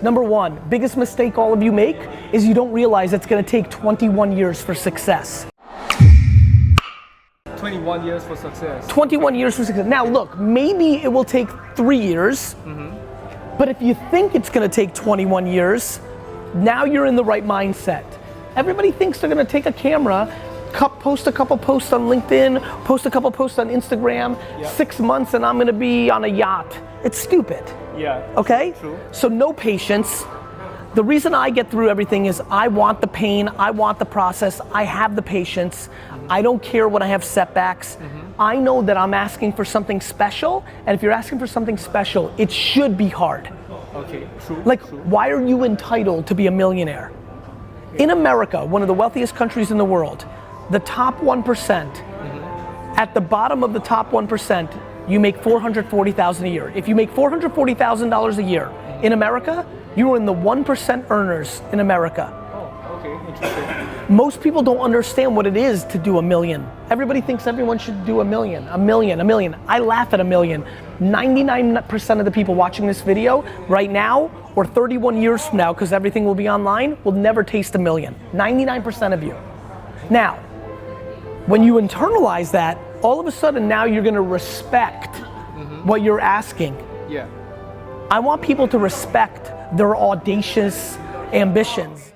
Number one, biggest mistake all of you make is you don't realize it's gonna take 21 years for success. 21 years for success. 21 years for success. Now look, maybe it will take 3 years, but if you think it's gonna take 21 years, now you're in the right mindset. Everybody thinks they're gonna take a camera, post a couple posts on LinkedIn, post a couple posts on Instagram, 6 months and I'm gonna be on a yacht. It's stupid. Yeah. Okay? True. So no patience. The reason I get through everything is I want the pain, I want the process, I have the patience. I don't care when I have setbacks. I know that I'm asking for something special, and if you're asking for something special, it should be hard. Okay, true. Like, true. why are you entitled to be a millionaire? In America, one of the wealthiest countries in the world, the top 1%, at the bottom of the top 1%, you make $440,000 a year. If you make $440,000 a year in America, you're in the 1% earners in America. Oh, okay, interesting. Most people don't understand what it is to do a million. Everybody thinks everyone should do a million. I laugh at a million. 99% of the people watching this video right now, or 31 years from now, because everything will be online, will never taste a million. 99% of you. Now, when you internalize that, all of a sudden now you're gonna respect what you're asking. Yeah. I want people to respect their audacious ambitions.